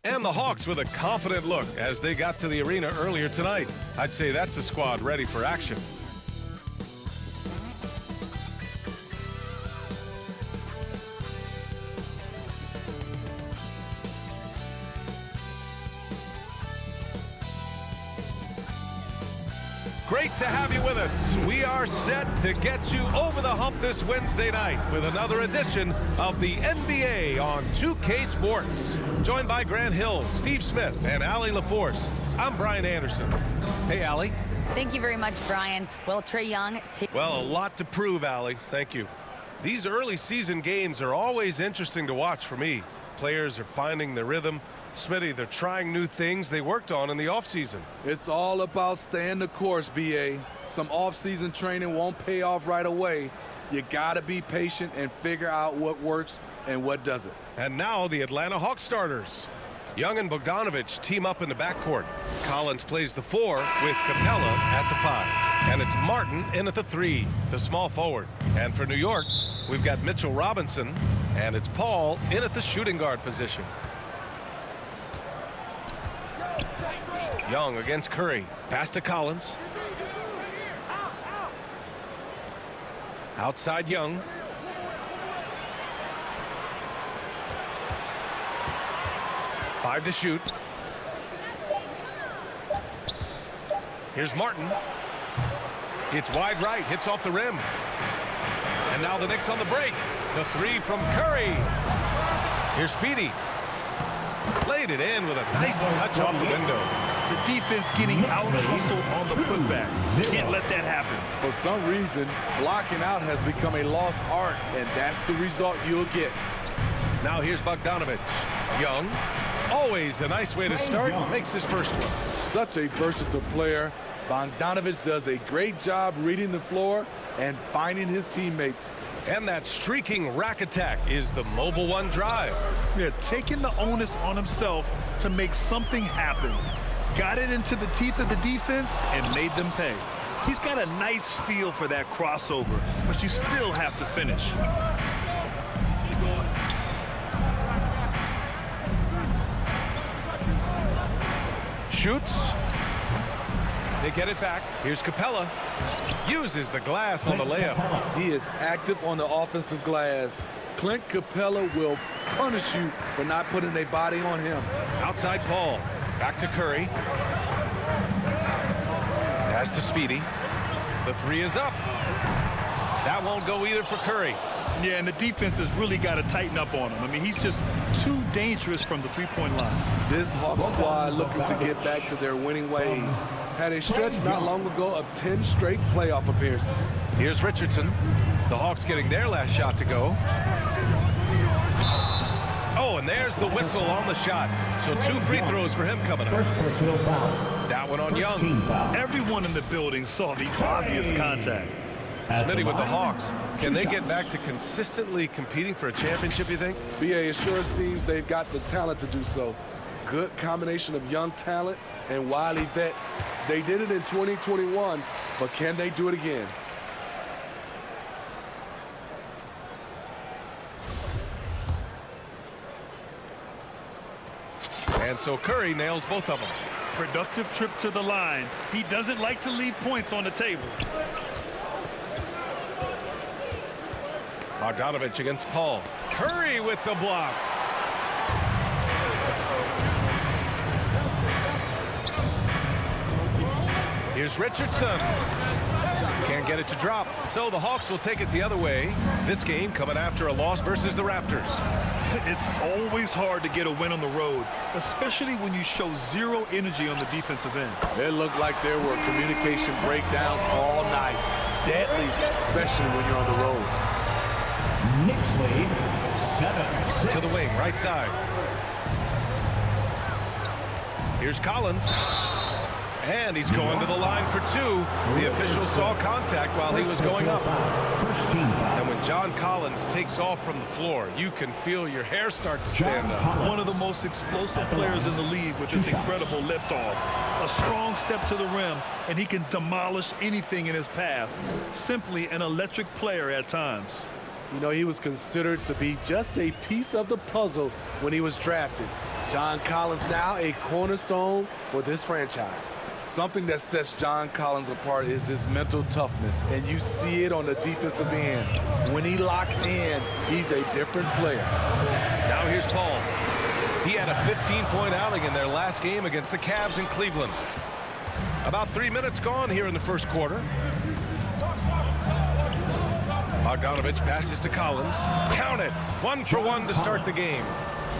And the Hawks with a confident look as they got to the arena earlier tonight. I'd say that's a squad ready for action. Great to have you with us. We are set to get you over the hump this Wednesday night with another edition of the NBA on 2K Sports. Joined by Grant Hill, Steve Smith, and Allie LaForce. I'm Brian Anderson. Hey, Allie. Thank you very much, Brian. Well, Trae Young. Well, a lot to prove, Allie. Thank you. These early season games are always interesting to watch for me. Players are finding their rhythm. Smitty, they're trying new things they worked on in the offseason. It's all about staying the course, B.A. Some offseason training won't pay off right away. You got to be patient and figure out what works and what doesn't. And now the Atlanta Hawks starters. Young and Bogdanovich team up in the backcourt. Collins plays the 4 with Capella at the 5. And it's Martin in at the 3, the small forward. And for New York, we've got Mitchell Robinson, and it's Paul in at the shooting guard position. Young against Curry. Pass to Collins. Outside Young. Five to shoot. Here's Martin. It's wide right. Hits off the rim. And now the Knicks on the break. The 3 from Curry. Here's Speedy. Laid it in with a nice touch off the window. The defense getting out-hustled on the putback. Can't let that happen. For some reason, blocking out has become a lost art, and that's the result you'll get. Now here's Bogdanovich. Young. Always a nice way to start. Makes his first one. Such a versatile player. Bogdanovich does a great job reading the floor and finding his teammates. And that streaking rack attack is the mobile one drive. Yeah, taking the onus on himself to make something happen. Got it into the teeth of the defense and made them pay. He's got a nice feel for that crossover, but you still have to finish. Shoots. They get it back. Here's Capella. Uses the glass on the layup. He is active on the offensive glass. Clint Capella will punish you for not putting a body on him. Outside Paul. Back to Curry. Pass to Speedy. The 3 is up. That won't go either for Curry. Yeah, and the defense has really got to tighten up on him. I mean, he's just too dangerous from the three-point line. This Hawks squad looking to get back to their winning ways. Had a stretch not long ago of 10 straight playoff appearances. Here's Richardson. The Hawks getting their last shot to go. Oh, and there's the whistle on the shot. So 2 free throws for him coming up. That one on Young. Everyone in the building saw the obvious contact. Smitty with the Hawks. Can they get back to consistently competing for a championship, you think? B.A., it sure seems they've got the talent to do so. Good combination of young talent and wily vets. They did it in 2021, but can they do it again? And so Curry nails both of them. Productive trip to the line. He doesn't like to leave points on the table. Bogdanovich against Paul. Curry with the block. Here's Richardson. Can't get it to drop. So the Hawks will take it the other way. This game coming after a loss versus the Raptors. It's always hard to get a win on the road, especially when you show zero energy on the defensive end. It looked like there were communication breakdowns all night. Deadly, especially when you're on the road. Knicks lead 7-6. To the wing, right side. Here's Collins. And he's going to the line for 2. The official saw contact while he was going up. And when John Collins takes off from the floor, you can feel your hair start to stand up. One of the most explosive players in the league with this incredible liftoff. A strong step to the rim, and he can demolish anything in his path. Simply an electric player at times. You know, he was considered to be just a piece of the puzzle when he was drafted. John Collins now a cornerstone for this franchise. Something that sets John Collins apart is his mental toughness, and you see it on the defensive end. When he locks in, he's a different player. Now here's Paul. He had a 15-point outing in their last game against the Cavs in Cleveland. About 3 minutes gone here in the first quarter. Bogdanovich passes to Collins. Count it. 1 for 1 to start the game.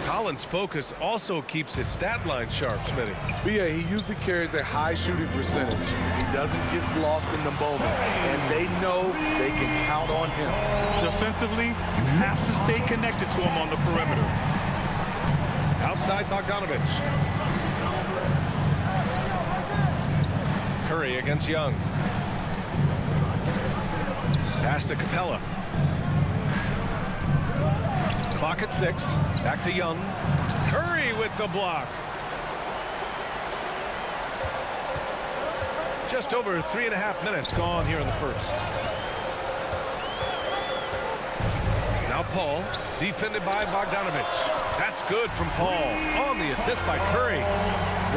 Collins' focus also keeps his stat line sharp, Smitty. B.A., he usually carries a high shooting percentage. He doesn't get lost in the moment, and they know they can count on him. Defensively, you have to stay connected to him on the perimeter. Outside Bogdanovich. Curry against Young. Pass to Capella. Clock at 6. Back to Young. Curry with the block. Just over 3.5 minutes gone here in the first. Now Paul, defended by Bogdanovich. That's good from Paul. On the assist by Curry.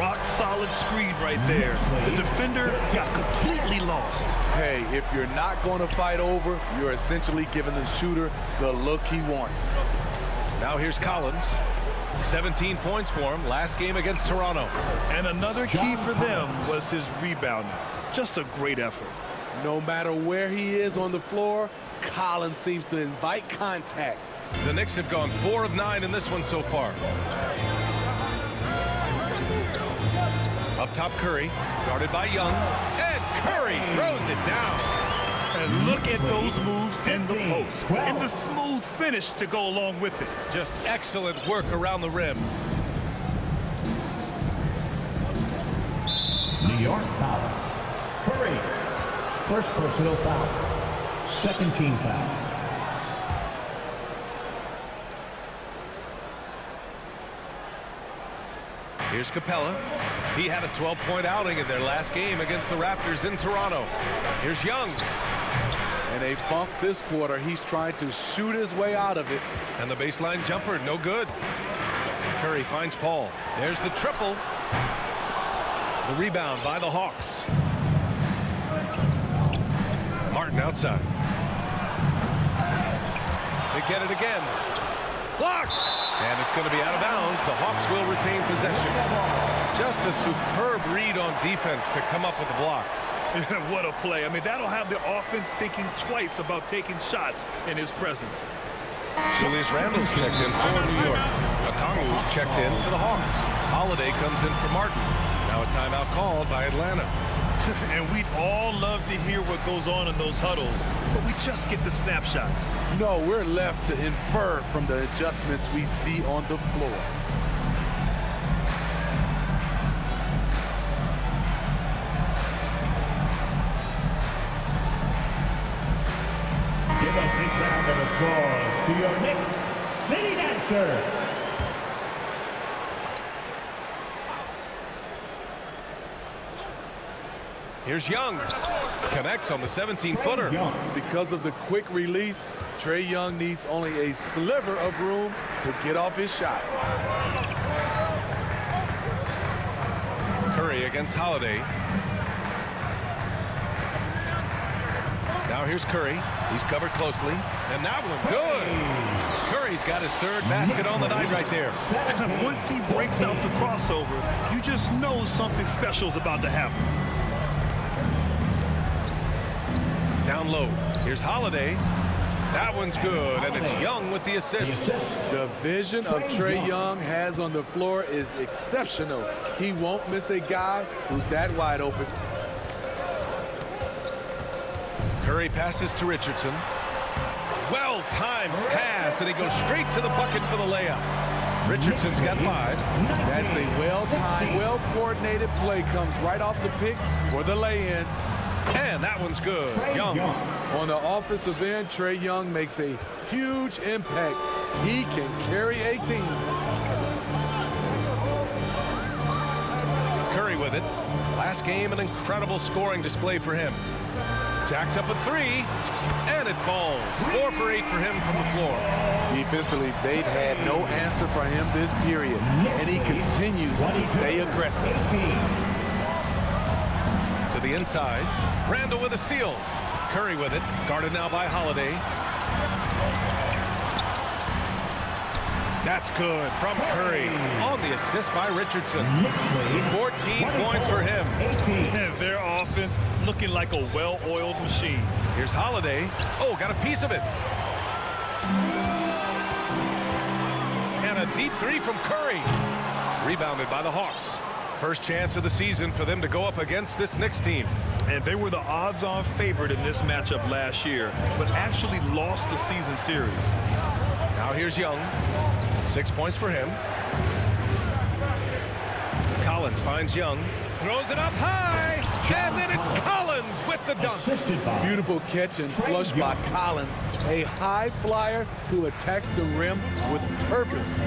Rock solid screen right there. The defender got completely lost. Hey, if you're not going to fight over, you're essentially giving the shooter the look he wants. Now here's Collins. 17 points for him last game against Toronto. And another key for them was his rebounding. Just a great effort. No matter where he is on the floor, Collins seems to invite contact. The Knicks have gone 4 of 9 in this one so far. Up top, Curry, guarded by Young, and Curry throws it down. And look at those moves in the post. And the smooth finish to go along with it. Just excellent work around the rim. New York foul. Curry. First personal foul. Second team foul. Here's Capella. He had a 12-point outing in their last game against the Raptors in Toronto. Here's Young. And they bump this quarter. He's trying to shoot his way out of it. And the baseline jumper, no good. Curry finds Paul. There's the triple. The rebound by the Hawks. Martin outside. They get it again. Blocked! And it's going to be out of bounds. The Hawks will retain possession. Just a superb read on defense to come up with the block. What a play. I mean, that'll have the offense thinking twice about taking shots in his presence. Julius Randle's checked in for New York. Okongwu's checked in for the Hawks. Holiday comes in for Martin. Now a timeout called by Atlanta. And we'd all love to hear what goes on in those huddles, but we just get the snapshots. No, we're left to infer from the adjustments we see on the floor. Give a big round of applause to your Knicks City Dancer. Here's Young. Connects on the 17-footer. Because of the quick release, Trae Young needs only a sliver of room to get off his shot. Curry against Holiday. Now here's Curry. He's covered closely. And that one good. Curry's got his third basket on the night right there. Once he breaks out the crossover, you just know something special is about to happen. Down low. Here's Holiday. That one's good, and it's Young with the assist. The vision of Trae Young has on the floor is exceptional. He won't miss a guy who's that wide open. Curry passes to Richardson. Well-timed pass, and he goes straight to the bucket for the layup. Richardson's got 5. That's a well-timed, well-coordinated play. Comes right off the pick for the lay-in. And that one's good. Young. On the offensive end, Trae Young makes a huge impact. He can carry a team. Curry with it. Last game, an incredible scoring display for him. Jacks up a 3, and it falls. 4 for 8 for him from the floor. Defensively, they've had no answer for him this period, and he to stay aggressive. 18. To the inside. Randall with a steal. Curry with it. Guarded now by Holiday. That's good from Curry. On the assist by Richardson. 14 points for him. 18. And their offense looking like a well-oiled machine. Here's Holiday. Oh, got a piece of it. And a deep three from Curry. Rebounded by the Hawks. First chance of the season for them to go up against this Knicks team. And they were the odds-on favorite in this matchup last year, but actually lost the season series. Now here's Young. 6 points for him. Collins finds Young. Throws it up high. And then it's Collins with the dunk. Assisted by Beautiful catch and flush by Collins. A high flyer who attacks the rim with purpose.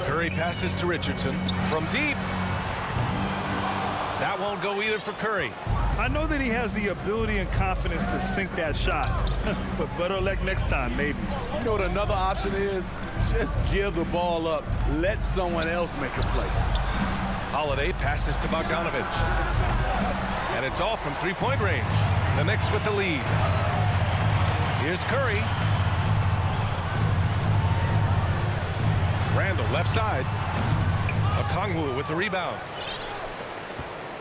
Curry passes to Richardson from deep. That won't go either for Curry. I know that he has the ability and confidence to sink that shot, but better luck next time, maybe. You know what another option is? Just give the ball up. Let someone else make a play. Holiday passes to Bogdanovich. And it's off from three-point range. The Knicks with the lead. Here's Curry. Randall left side. Okongwu with the rebound.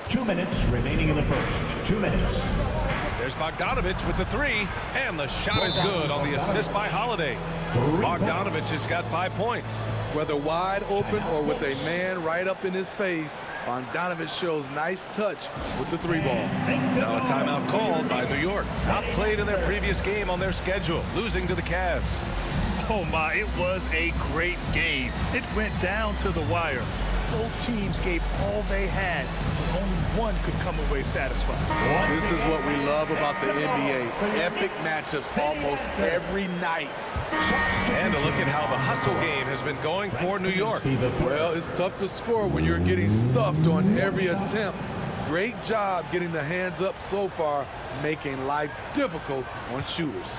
2 minutes remaining in the first. 2 minutes. There's Bogdanovich with the three. And the shot is good on the assist by Holiday. Bogdanovich has got 5 points. Whether wide open or with a man right up in his face, Bogdanovich shows nice touch with the three ball. Now a timeout called by New York. Outplayed in their previous game on their schedule, losing to the Cavs. Oh my, it was a great game. It went down to the wire. Both teams gave all they had, but only one could come away satisfied. This is what we love about the NBA. Epic matchups almost every night. And a look at how the hustle game has been going for New York. Well, it's tough to score when you're getting stuffed on every attempt. Great job getting the hands up so far, making life difficult on shooters.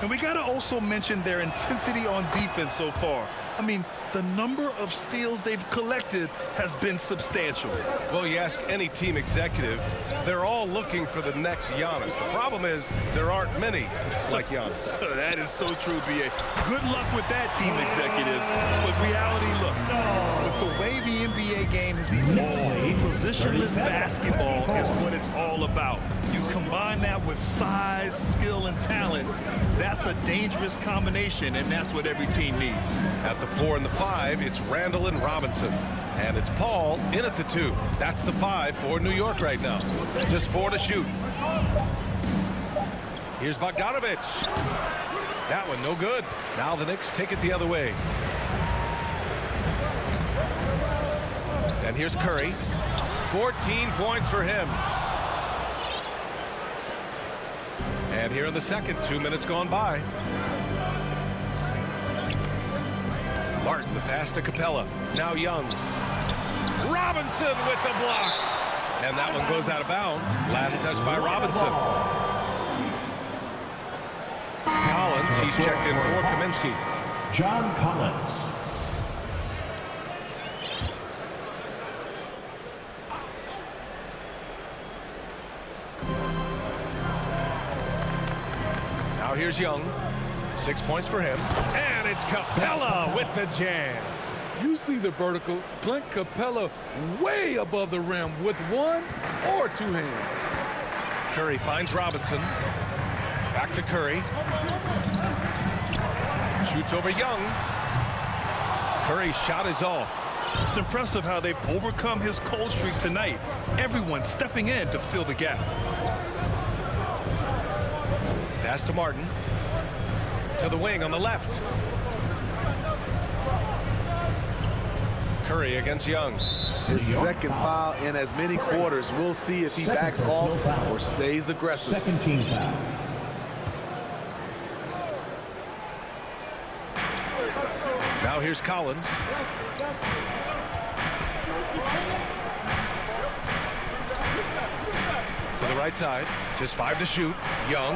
And we got to also mention their intensity on defense so far. I mean, the number of steals they've collected has been substantial. Well, you ask any team executive, they're all looking for the next Giannis. The problem is there aren't many like Giannis. That is so true, B.A. Good luck with that, team executives. But reality, look, with the way the NBA game has evolved, positionless basketball is what it's all about. You combine that with size, skill, and talent, that's a dangerous combination, and that's what every team needs. At the 4 and the 5, it's Randall and Robinson. And it's Paul in at the 2. That's the 5 for New York right now. Just 4 to shoot. Here's Bogdanovich. That one no good. Now the Knicks take it the other way. And here's Curry. 14 points for him. And here in the second, 2 minutes gone by. Martin, the pass to Capella. Now Young. Robinson with the block. And that one goes out of bounds. Last touch by Robinson. Collins, he's checked in for Kaminsky. John Collins. Now here's Young. 6 points for him. And it's Capella with the jam. You see the vertical. Clint Capella way above the rim with 1 or 2 hands. Curry finds Robinson. Back to Curry. Shoots over Young. Curry's shot is off. It's impressive how they've overcome his cold streak tonight. Everyone stepping in to fill the gap. Pass to Martin. To the wing on the left. Curry against Young. His second foul in as many quarters. We'll see if he backs off or stays aggressive. Second team foul. Now here's Collins. To the right side. Just 5 to shoot. Young.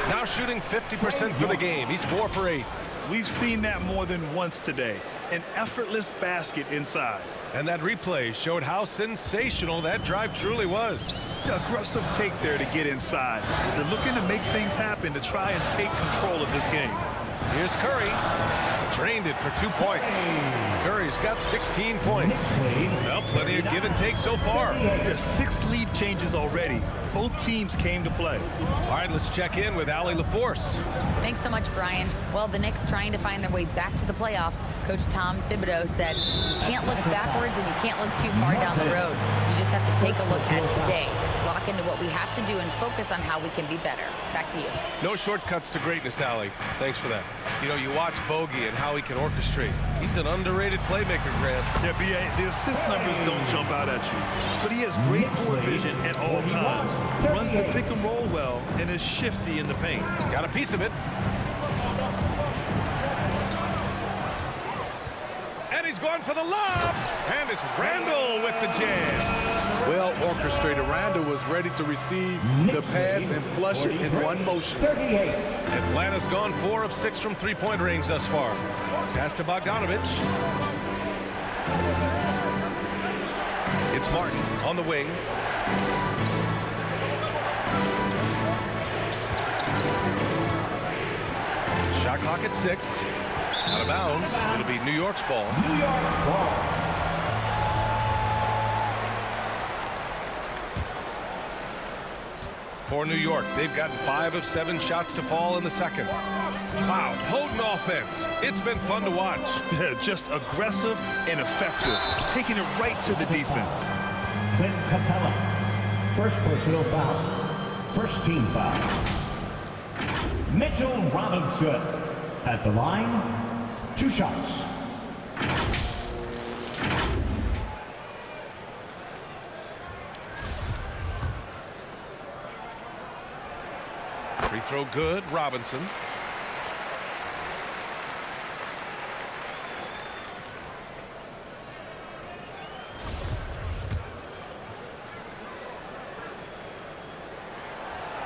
Now shooting 50% for the game. He's 4 for 8. We've seen that more than once today. an effortless basket inside. And that replay showed how sensational that drive truly was. Aggressive take there to get inside. They're looking to make things happen to try and take control of this game. Here's Curry. Drained it for 2 points. Curry's got 16 points. Well, plenty of give and take so far. There's 6 lead changes already. Both teams came to play. All right, let's check in with Allie LaForce. Thanks so much, Brian. Well, the Knicks trying to find their way back to the playoffs. Coach Tom Thibodeau said, you can't look backwards and you can't look too far down the road. You just have to take a look at today. Lock into what we have to do and focus on how we can be better. Back to you. No shortcuts to greatness, Allie. Thanks for that. You know, you watch Bogey and how he can orchestrate. He's an underrated playmaker, Grant. Yeah, B.A., the assist numbers don't jump out at you. But he has great court vision at all times. Runs the pick and roll well and is shifty in the paint. Got a piece of it. And he's going for the lob. And it's Randall with the jam. Well orchestrated. Randall was ready to receive the pass and flush it in one motion. Atlanta's gone 4 of 6 from three-point range thus far. Pass to Bogdanovich. It's Martin on the wing. Shot clock at 6. Out of bounds. It'll be New York's ball. For New York, they've gotten 5 of 7 shots to fall in the second. Wow, potent offense. It's been fun to watch. Just aggressive and effective, taking it right to the defense. Clint Capella. First personal foul. First team foul. Mitchell Robinson. At the line, 2 shots. Free throw good, Robinson.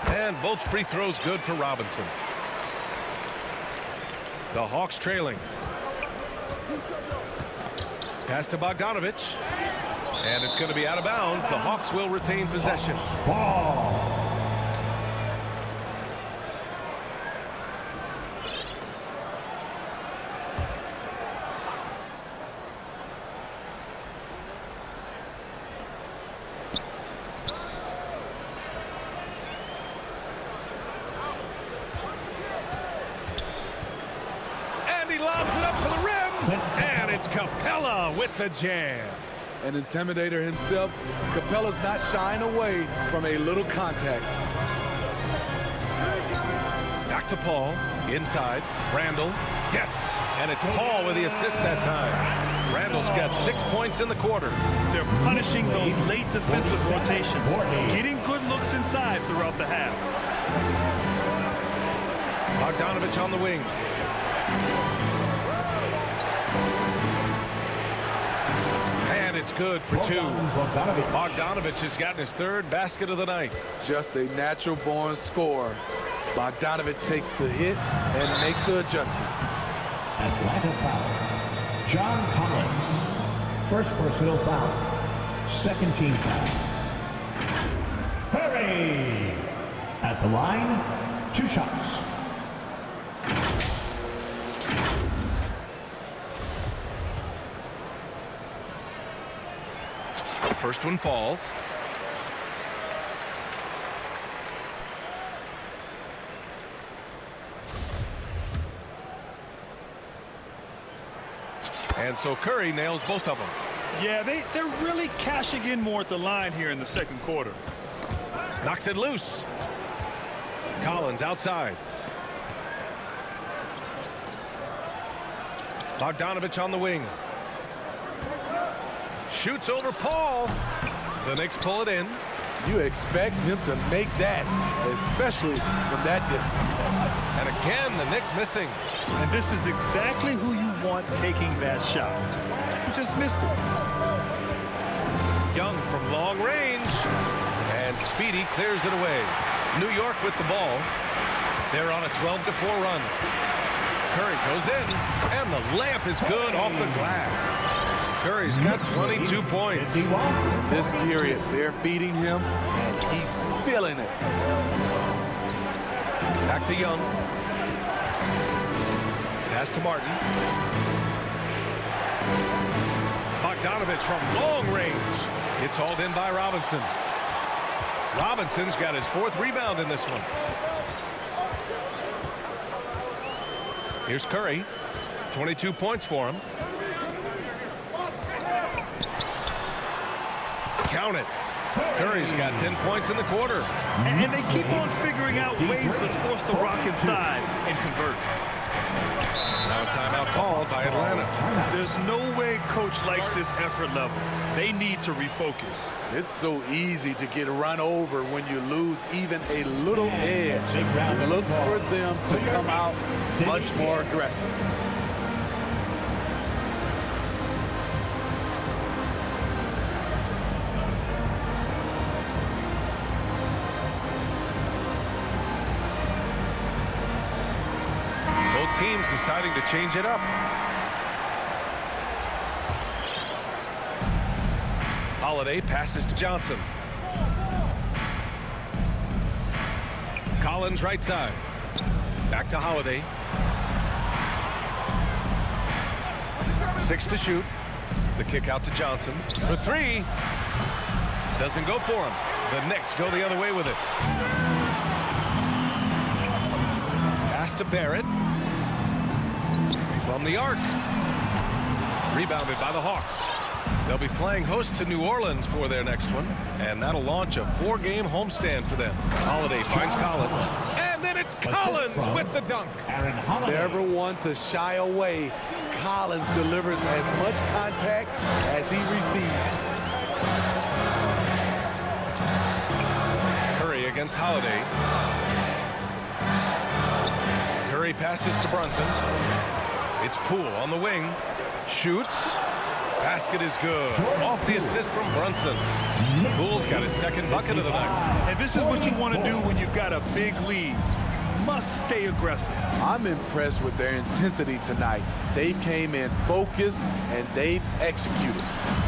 And both free throws good for Robinson. The Hawks trailing. Pass to Bogdanovich. And it's going to be out of bounds. The Hawks will retain possession. Ball. And he lobs it up to the rim. And it's Capella with the jam. An intimidator himself, Capella's not shying away from a little contact. Back to Paul. Inside. Randall. Yes. And it's Paul with the assist that time. Randall's got 6 points in the quarter. They're punishing those late defensive rotations, getting good looks inside throughout the half. Bogdanovich on the wing. And it's good for 2. Bogdanovich has gotten his 3rd basket of the night. Just a natural-born scorer. Bogdanovich takes the hit and makes the adjustment. Atlanta foul. John Collins. First personal foul. Second team foul. Curry. At the line, 2 shots. First one falls. And so Curry nails both of them. Yeah, they're really cashing in more at the line here in the second quarter. Knocks it loose. Collins outside. Bogdanovich on the wing. Shoots over Paul. The Knicks pull it in. You expect him to make that, especially from that distance. And again, the Knicks missing. And this is exactly who you want taking that shot. He just missed it. Young from long range. And Speedy clears it away. New York with the ball. They're on a 12-4 run. Curry goes in, and the layup is good off the glass. Curry's got 22 points. In this period, they're feeding him, and he's feeling it. Back to Young. Pass to Martin. Bogdanovich from long range. It's hauled in by Robinson. Robinson's got his 4th rebound in this one. Here's Curry. 22 points for him. Count it. Curry's got 10 points in the quarter. And they keep on figuring out ways to force the rock inside and convert. Now a timeout called by Atlanta. There's no way coach likes this effort level. They need to refocus. It's so easy to get run over when you lose even a little edge. Look for them to come out much more aggressive. Both teams deciding to change it up. Holiday passes to Johnson. Collins right side. Back to Holiday. 6 to shoot. The kick out to Johnson. For 3. Doesn't go for him. The Knicks go the other way with it. Pass to Barrett. From the arc. Rebounded by the Hawks. They'll be playing host to New Orleans for their next one, and that'll launch a 4-game homestand for them. Holiday finds Collins, and then it's Collins with the dunk. Never one to shy away. Collins delivers as much contact as he receives. Curry against Holiday. Curry passes to Brunson. It's Poole on the wing. Shoots. Basket is good. Off the assist from Brunson. Poole's got his 2nd bucket of the night. And this is what you want to do when you've got a big lead. Must stay aggressive. I'm impressed with their intensity tonight. They came in focused, and they've executed.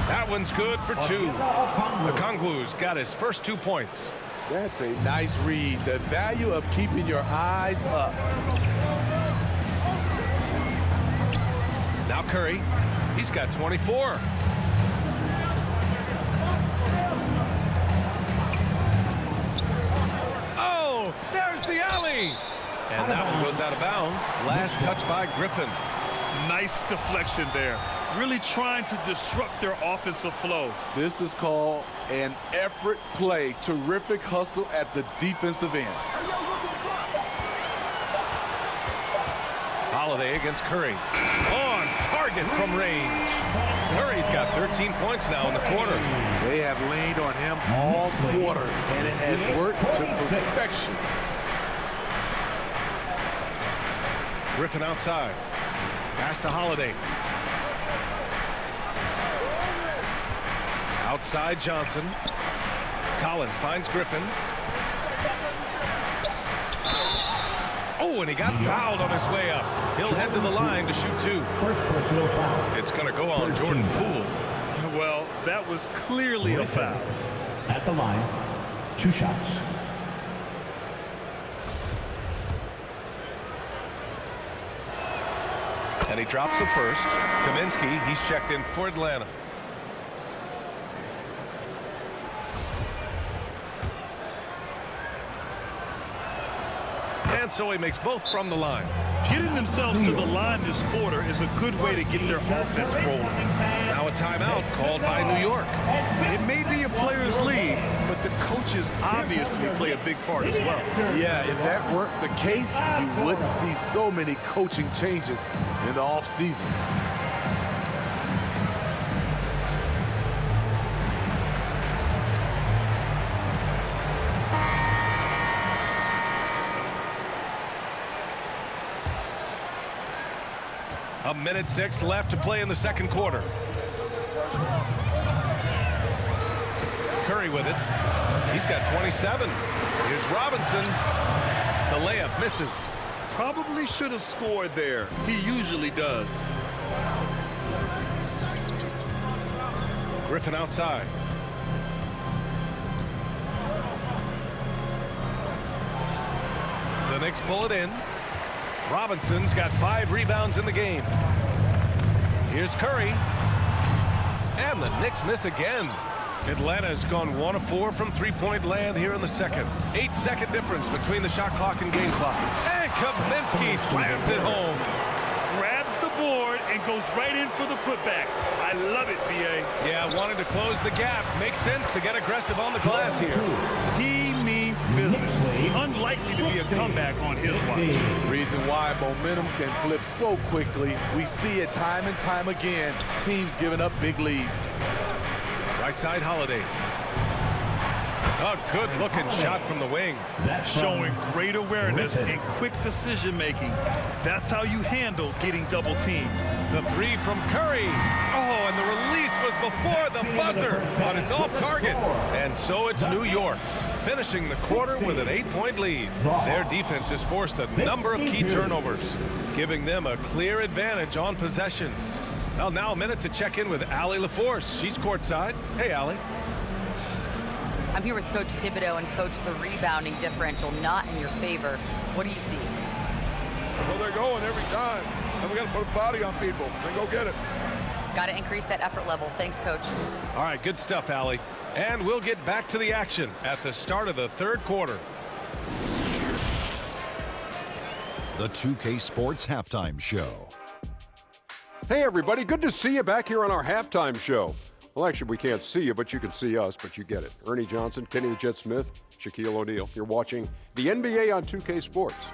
That one's good for 2. Okongwu's got his first 2 points. That's a nice read. The value of keeping your eyes up. Now Curry. He's got 24. Oh, there's the alley. And that one goes out of bounds. Last touch by Griffin. Nice deflection there. Really trying to disrupt their offensive flow. This is called an effort play. Terrific hustle at the defensive end. Holiday against Curry. On target from range. Curry's got 13 points now in the quarter. They have leaned on him all quarter, and it has worked to perfection. Griffin outside. Pass to Holiday. Outside Johnson. Collins finds Griffin. Oh, and he got fouled on his way up. He'll head to the line to shoot 2. First personal foul. It's going to go on Jordan Poole. Well, that was clearly a foul. At the line, 2 shots. And he drops the first. Kaminsky, he's checked in for Atlanta. And so he makes both from the line. Getting themselves to the line this quarter is a good way to get their offense rolling. Now a timeout called by New York. It may be a player's league, but the coaches obviously play a big part as well. Yeah, if that weren't the case, you wouldn't see so many coaching changes in the offseason. A minute 6 left to play in the second quarter. Curry with it. He's got 27. Here's Robinson. The layup misses. Probably should have scored there. He usually does. Griffin outside. The Knicks pull it in. Robinson's got 5 rebounds in the game. Here's Curry. And the Knicks miss again. Atlanta's gone 1 of 4 from three-point land here in the second. 8-second difference between the shot clock and game clock. And Kaminsky slams it home. Grabs the board and goes right in for the putback. I love it, B.A. Yeah, wanted to close the gap. Makes sense to get aggressive on the glass here. He means business. Unlikely to be a comeback on his watch. Reason why momentum can flip so quickly. We see it time and time again. Teams giving up big leads. Right side, Holiday. A good-looking shot from the wing. Showing great awareness and quick decision-making. That's how you handle getting double-teamed. The 3 from Curry. Oh, and the release was before the buzzer, but it's off target. And so it's New York, finishing the quarter with an 8-point lead. Their defense has forced a number of key turnovers, giving them a clear advantage on possessions. Well, now a minute to check in with Allie LaForce. She's courtside. Hey, Allie. I'm here with Coach Thibodeau, and Coach, the rebounding differential not in your favor. What do you see? Well, they're going every time. And we got to put a body on people. Then go get it. Got to increase that effort level. Thanks, Coach. All right, good stuff, Allie. And we'll get back to the action at the start of the third quarter. The 2K Sports Halftime Show. Hey, everybody. Good to see you back here on our halftime show. Well, actually, we can't see you, but you can see us, but you get it. Ernie Johnson, Kenny the Jet Smith, Shaquille O'Neal. You're watching the NBA on 2K Sports.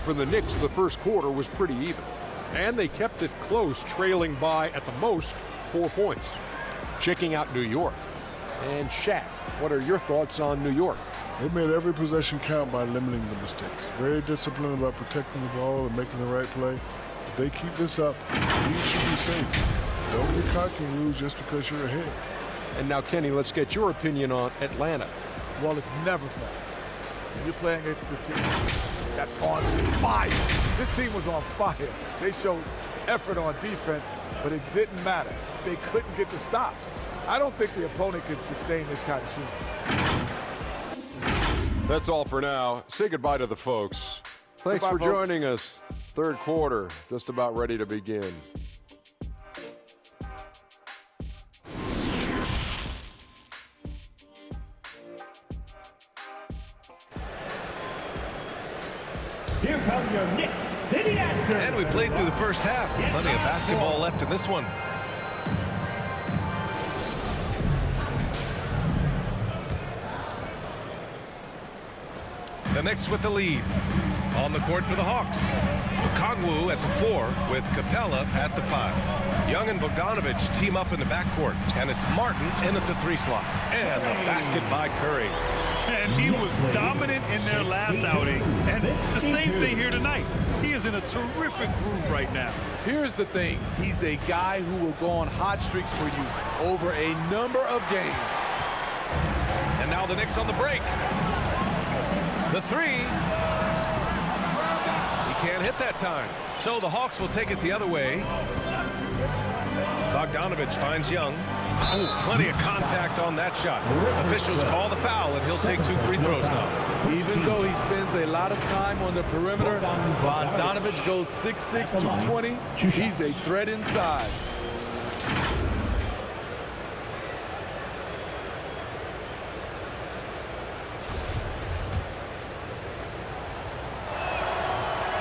For the Knicks, the first quarter was pretty even, and they kept it close, trailing by, at the most, 4 points. Checking out New York. And Shaq, what are your thoughts on New York? They made every possession count by limiting the mistakes. Very disciplined about protecting the ball and making the right play. If they keep this up, you should be safe. Don't get cocky and lose just because you're ahead. And now, Kenny, let's get your opinion on Atlanta. Well, it's never fun. When you're playing against the team that's on fire. This team was on fire. They showed effort on defense, but it didn't matter. They couldn't get the stops. I don't think the opponent could sustain this kind of shooting. That's all for now. Say goodbye to the folks. Thanks Goodbye, for folks. joining us. Third quarter, just about ready to begin. Here come your Knicks City answers. And we played through the first half. Plenty of basketball left in this one. The Knicks with the lead. On the court for the Hawks. Kongwu at the 4 with Capella at the 5. Young and Bogdanovich team up in the backcourt. And it's Martin in at the 3 slot. And a basket by Curry. And he was dominant in their last outing. And the same thing here tonight. He is in a terrific groove right now. Here's the thing. He's a guy who will go on hot streaks for you over a number of games. And now the Knicks on the break. The 3. He can't hit that time. So the Hawks will take it the other way. Bogdanovich finds Young. Oh, plenty of contact on that shot. Officials call the foul, and he'll take 2 free throws now. Even though he spends a lot of time on the perimeter, Bogdanovich goes 6'6", 220. He's a threat inside.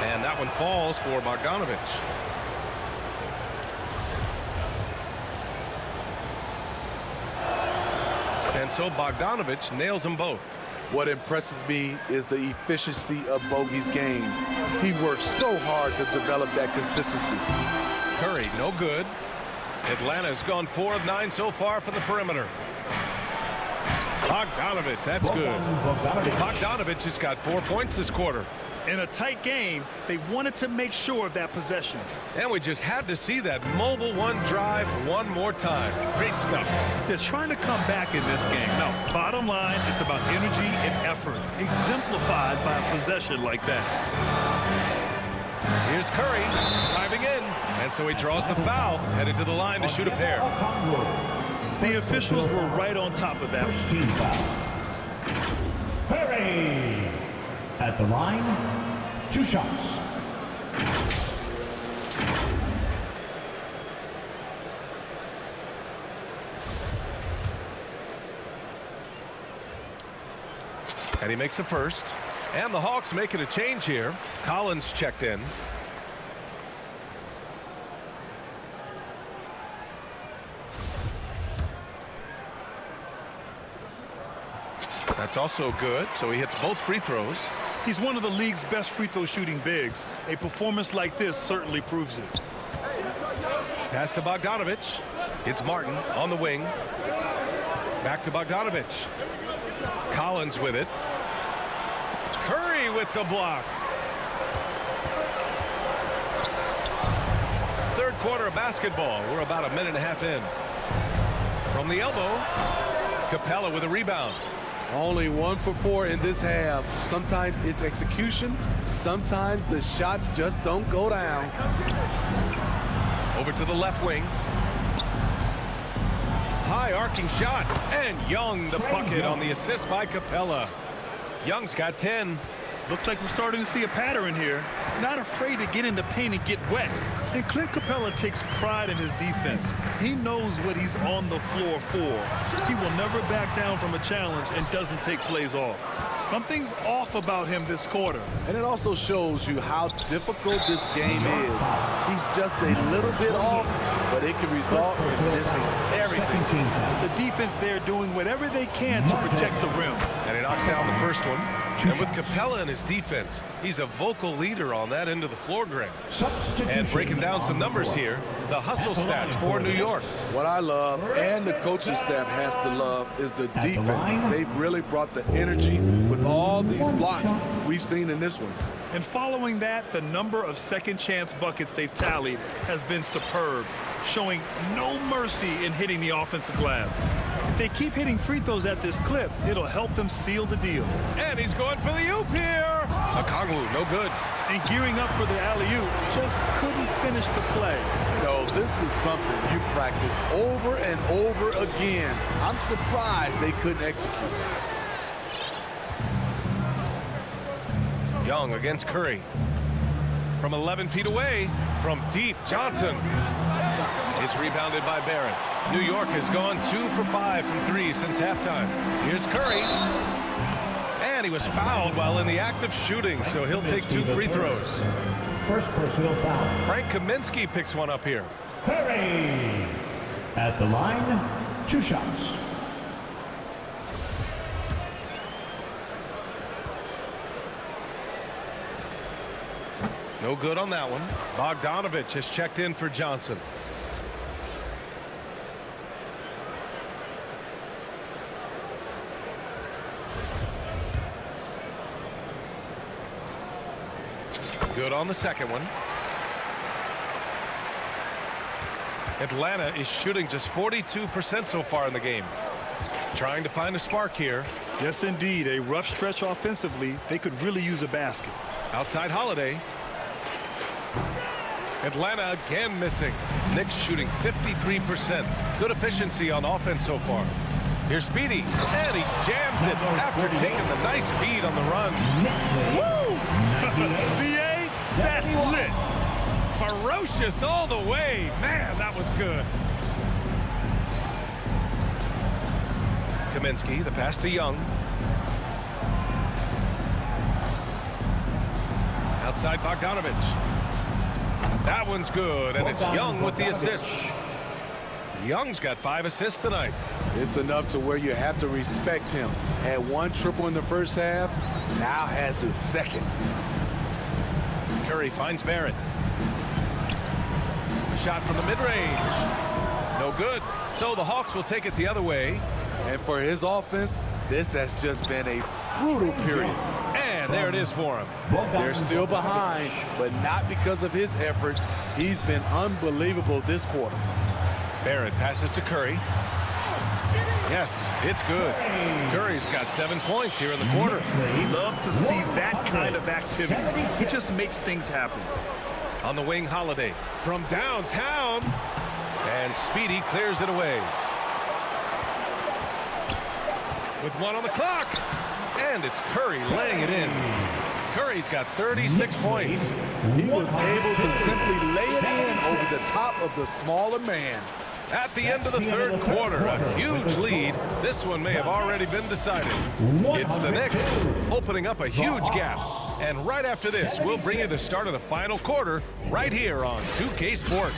And that one falls for Bogdanovich. And so Bogdanovich nails them both. What impresses me is the efficiency of Bogey's game. He works so hard to develop that consistency. Curry, no good. Atlanta's gone 4 of 9 so far from the perimeter. Bogdanovich, that's good. Bogdanovich has got 4 points this quarter. In a tight game, they wanted to make sure of that possession. And we just had to see that mobile one drive one more time. Great stuff. They're trying to come back in this game. No, bottom line, it's about energy and effort, exemplified by a possession like that. Here's Curry driving in. And so he draws the foul, headed to the line to shoot a pair. The officials were right on top of that. First team foul. Curry at the line, 2 shots. And he makes a first. And the Hawks making a change here. Collins checked in. That's also good, so he hits both free throws. He's one of the league's best free throw shooting bigs. A performance like this certainly proves it. Pass to Bogdanovich. It's Martin on the wing. Back to Bogdanovich. Collins with it. Curry with the block. Third quarter of basketball. We're about a minute and a half in. From the elbow, Capella with a rebound. Only 1 for 4 in this half. Sometimes it's execution. Sometimes the shots just don't go down. Over to the left wing. High arcing shot. And Young the bucket on the assist by Capella. Young's got 10. Looks like we're starting to see a pattern here. Not afraid to get in the paint and get wet. And Clint Capella takes pride in his defense. He knows what he's on the floor for. He will never back down from a challenge and doesn't take plays off. Something's off about him this quarter. And it also shows you how difficult this game is. He's just a little bit off, but it can result in missing everything. The defense there doing whatever they can to protect the rim. And he knocks down the first one. And with Capella in his defense, he's a vocal leader on that end of the floor, Greg. And breaking down some numbers here, the hustle stats for New York. What I love, and the coaching staff has to love, is the defense. They've really brought the energy with all these blocks we've seen in this one. And following that, the number of second chance buckets they've tallied has been superb, showing no mercy in hitting the offensive glass. If they keep hitting free throws at this clip, it'll help them seal the deal. And he's going for the oop here. Okongwu, no good. And gearing up for the alley-oop, just couldn't finish the play. You know, this is something you practice over and over again. I'm surprised they couldn't execute. Young against Curry. From 11 feet away, from deep, Johnson. It's rebounded by Barrett. New York has gone 2 for 5 from 3 since halftime. Here's Curry. And he was fouled while in the act of shooting, so he'll take 2 free throws. First personal foul. Frank Kaminsky picks one up here. Curry at the line, 2 shots. No good on that one. Bogdanovich has checked in for Johnson. Good on the second one. Atlanta is shooting just 42% so far in the game. Trying to find a spark here. Yes, indeed. A rough stretch offensively. They could really use a basket. Outside Holiday. Atlanta again missing. Knicks shooting 53%. Good efficiency on offense so far. Here's Speedy. And he jams it after taking the nice feed on the run. Woo! BA, that's lit. Ferocious all the way. Man, that was good. Kaminsky, the pass to Young. Outside Bogdanovich. That one's good, and it's Young with the assist. Young's got 5 assists tonight. It's enough to where you have to respect him. Had 1 triple in the first half, now has his second. Curry finds Barrett. A shot from the mid-range. No good. So the Hawks will take it the other way. And for his offense, this has just been a brutal period. And And there it is for him. They're still behind, but not because of his efforts. He's been unbelievable this quarter. Barrett passes to Curry. Yes, it's good. Curry's got 7 points here in the quarter. Love to see that kind of activity. It just makes things happen. On the wing, Holiday from downtown. And Speedy clears it away. With 1 on the clock. And it's Curry laying it in. Curry's got 36 points. He was able to simply lay it in over the top of the smaller man. At the end of the third quarter, a huge lead. This one may have already been decided. It's the Knicks opening up a huge gap. And right after this, we'll bring you the start of the final quarter right here on 2K Sports.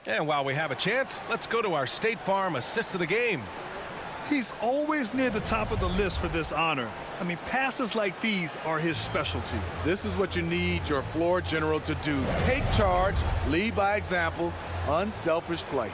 And while we have a chance, let's go to our State Farm assist of the game. He's always near the top of the list for this honor. I mean, passes like these are his specialty. This is what you need your floor general to do. Take charge, lead by example, unselfish play.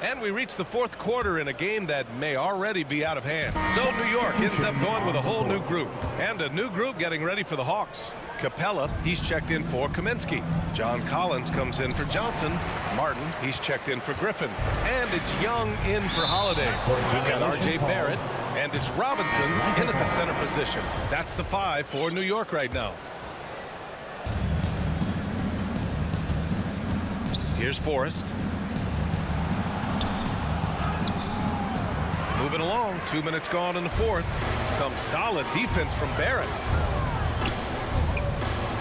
And we reach the fourth quarter in a game that may already be out of hand. So New York ends up going with a whole new group. And a new group getting ready for the Hawks. Capella, he's checked in for Kaminsky. John Collins comes in for Johnson. Martin, he's checked in for Griffin. And it's Young in for Holiday. We've got R.J. Barrett. And it's Robinson in at the center position. That's the 5 for New York right now. Here's Forrest. Moving along, 2 minutes gone in the fourth. Some solid defense from Barrett.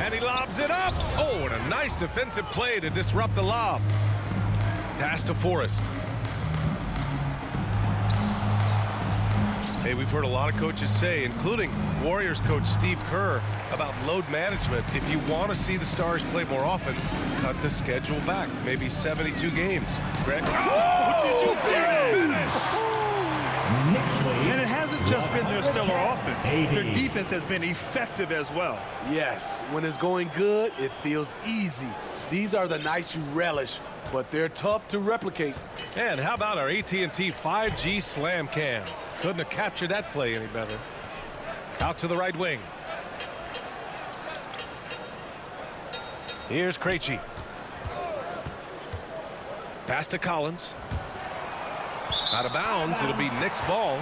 And he lobs it up. Oh, and a nice defensive play to disrupt the lob. Pass to Forrest. Hey, we've heard a lot of coaches say, including Warriors coach Steve Kerr, about load management. If you want to see the Stars play more often, cut the schedule back. Maybe 72 games. Greg. Oh, did you see that finish? And it hasn't just been their stellar offense. Their defense has been effective as well. Yes, when it's going good, it feels easy. These are the nights you relish, but they're tough to replicate. And how about our AT&T 5G Slam Cam? Couldn't have captured that play any better. Out to the right wing. Here's Krejci. Pass to Collins. Out of bounds, it'll be Knicks ball.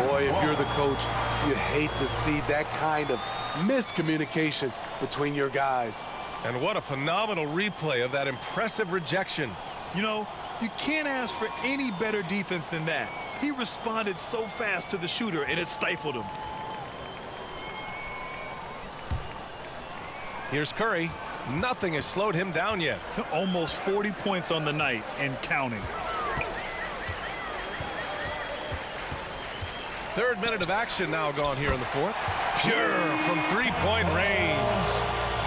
Boy, if you're the coach, you hate to see that kind of miscommunication between your guys. And what a phenomenal replay of that impressive rejection. You know, you can't ask for any better defense than that. He responded so fast to the shooter, and it stifled him. Here's Curry. Nothing has slowed him down yet. Almost 40 points on the night and counting. Third minute of action now gone here in the fourth. Pure from three-point range.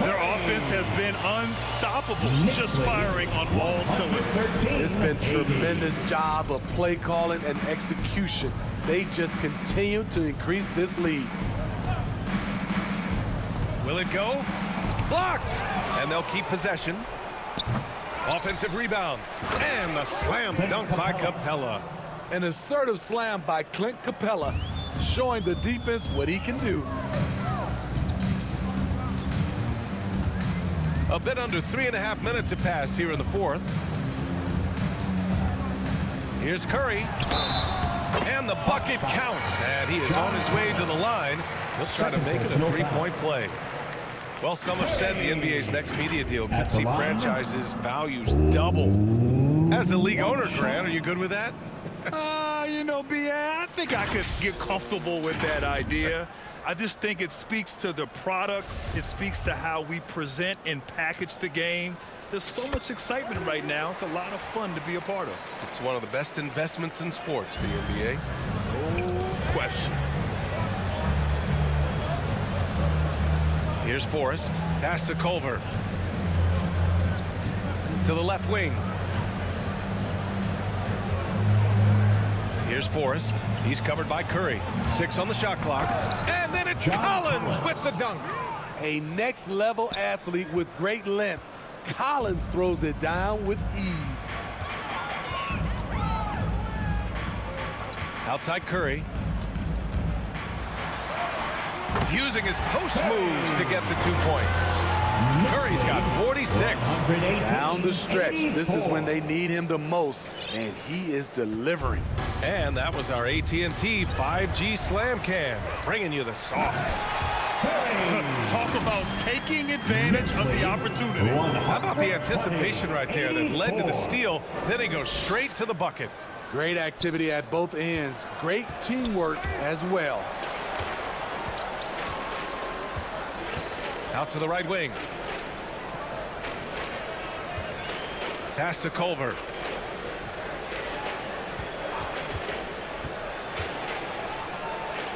Their offense has been unstoppable, just firing on all cylinders. It's been a tremendous job of play calling and execution. They just continue to increase this lead. Will it go? Blocked! And they'll keep possession. Offensive rebound. And a slam dunk by Capella. An assertive slam by Clint Capella, showing the defense what he can do. A bit under 3.5 minutes have passed here in the fourth. Here's Curry. And the bucket counts. And he is on his way to the line. He'll try to make it a three-point play. Well, some have said the NBA's next media deal could see franchises' values double. As a league owner, Grant, are you good with that? You know, B.A., I think I could get comfortable with that idea. I just think it speaks to the product. It speaks to how we present and package the game. There's so much excitement right now. It's a lot of fun to be a part of. It's one of the best investments in sports, the NBA. No question. Here's Forrest. Pass to Culver. To the left wing. Here's Forrest. He's covered by Curry. 6 on the shot clock. And then it's Collins with the dunk. A next-level athlete with great length. Collins throws it down with ease. Outside Curry. Using his post moves to get the 2 points. Curry's got 46. Down the stretch. This is when they need him the most, and he is delivering. And that was our AT&T 5G Slam Cam, bringing you the sauce. Talk about taking advantage of the opportunity. How about the anticipation right there that led to the steal? Then he goes straight to the bucket. Great activity at both ends. Great teamwork as well. Out to the right wing. Pass to Culver.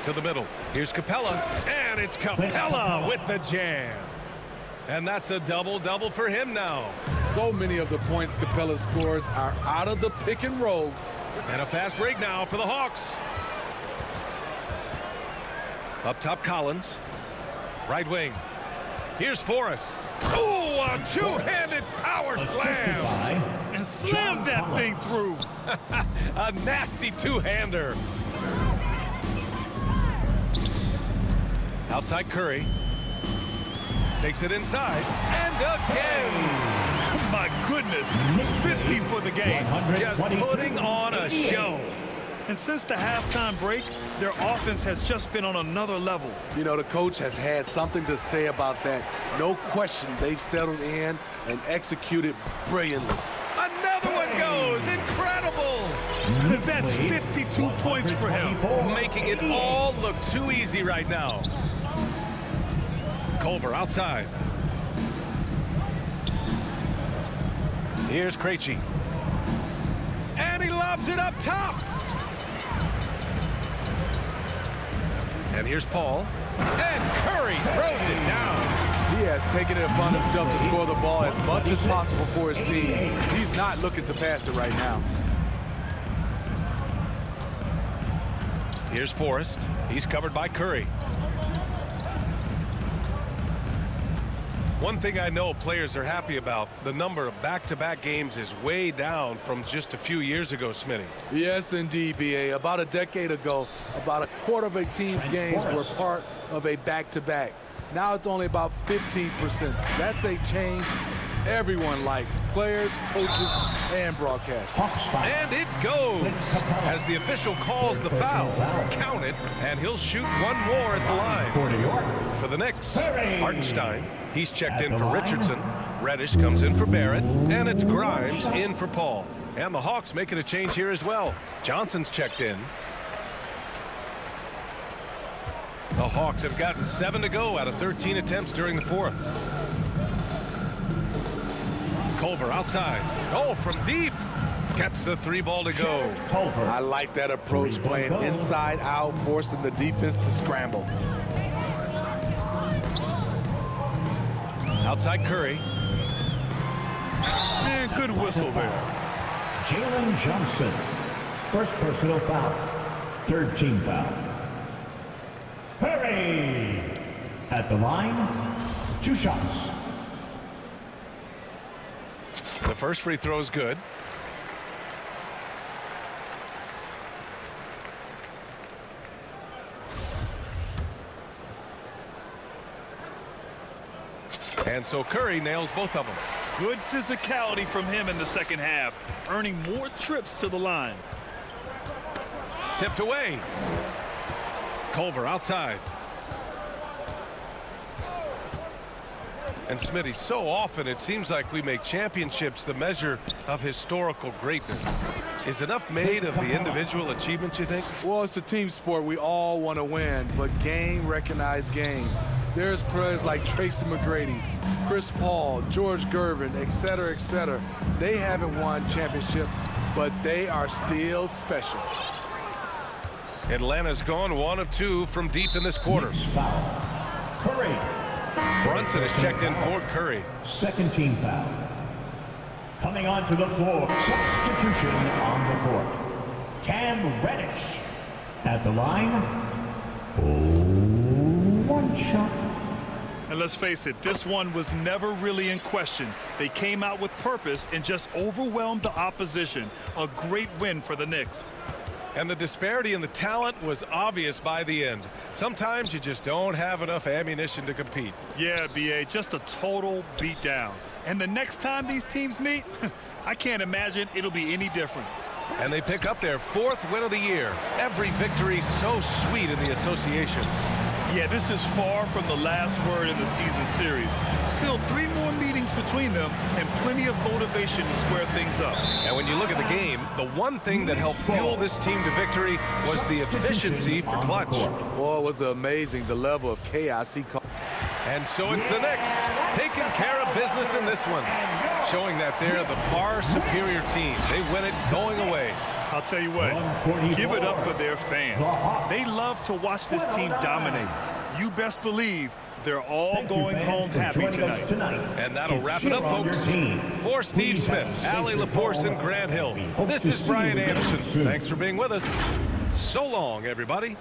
To the middle. Here's Capella. And it's Capella with the jam. And that's a double-double for him now. So many of the points Capella scores are out of the pick and roll. And a fast break now for the Hawks. Up top, Collins. Right wing. Here's Forrest. Oh, a two-handed power slam. And slammed that thing through. A nasty two-hander. Outside Curry. Takes it inside. And again. My goodness. 50 for the game. Just putting on a show. And since the halftime break, their offense has just been on another level. You know, the coach has had something to say about that. No question, they've settled in and executed brilliantly. Another one goes. Incredible. That's 52 points for him. Making it all look too easy right now. Culver outside. Here's Krejci. And he lobs it up top. And here's Paul. And Curry throws it down. He has taken it upon himself to score the ball as much as possible for his team. He's not looking to pass it right now. Here's Forrest. He's covered by Curry. One thing I know players are happy about, the number of back-to-back games is way down from just a few years ago, Smitty. Yes, indeed, B.A. About a decade ago, about a quarter of a team's games were part of a back-to-back. Now it's only about 15%. That's a change everyone likes, players, coaches, and broadcasters. And it goes as the official calls the foul. Count it, and he'll shoot one more at the line. For the Knicks, Hartenstein, he's checked in for Richardson. Reddish comes in for Barrett, and it's Grimes in for Paul. And the Hawks making a change here as well. Johnson's checked in. The Hawks have gotten 7 to go out of 13 attempts during the fourth. Culver outside. Oh, from deep. Gets the 3 ball to go. I like that approach, playing inside out, forcing the defense to scramble. Outside Curry. And good whistle there. Jalen Johnson. First personal foul. Third team foul. Curry. At the line, 2 shots. The first free throw is good. And so Curry nails both of them. Good physicality from him in the second half, earning more trips to the line. Tipped away. Culver outside. And Smitty, so often it seems like we make championships the measure of historical greatness. Is enough made of the individual achievements, you think? Well, it's a team sport. We all want to win, but game recognized game. There's players like Tracy McGrady, Chris Paul, George Gervin, et cetera, They haven't won championships, but they are still special. Atlanta's gone 1 of 2 from deep in this quarter. Curry. Brunson is checked in for Curry. Second team foul. Coming onto the floor, substitution on the court. Cam Reddish at the line. Oh, one shot. And let's face it, this one was never really in question. They came out with purpose and just overwhelmed the opposition. A great win for the Knicks. And the disparity in the talent was obvious by the end. Sometimes you just don't have enough ammunition to compete. Yeah, B.A., just a total beatdown. And the next time these teams meet, I can't imagine it'll be any different. And they pick up their 4th win of the year. Every victory so sweet in the association. Yeah, this is far from the last word in the season series. Still 3 more meetings between them and plenty of motivation to square things up. And when you look at the game, the one thing that helped fuel this team to victory was the efficiency for clutch. Boy, it was amazing, the level of chaos he caused. And so it's the Knicks taking care of business in this one, showing that they're the far superior team. They win it going away. I'll tell you what, give it up for their fans. They love to watch this team dominate. You best believe they're all going home happy tonight. And that'll wrap it up, folks. For Steve Smith, Allie LaForce, and Grant Hill, this is Brian Anderson. Thanks for being with us. So long, everybody.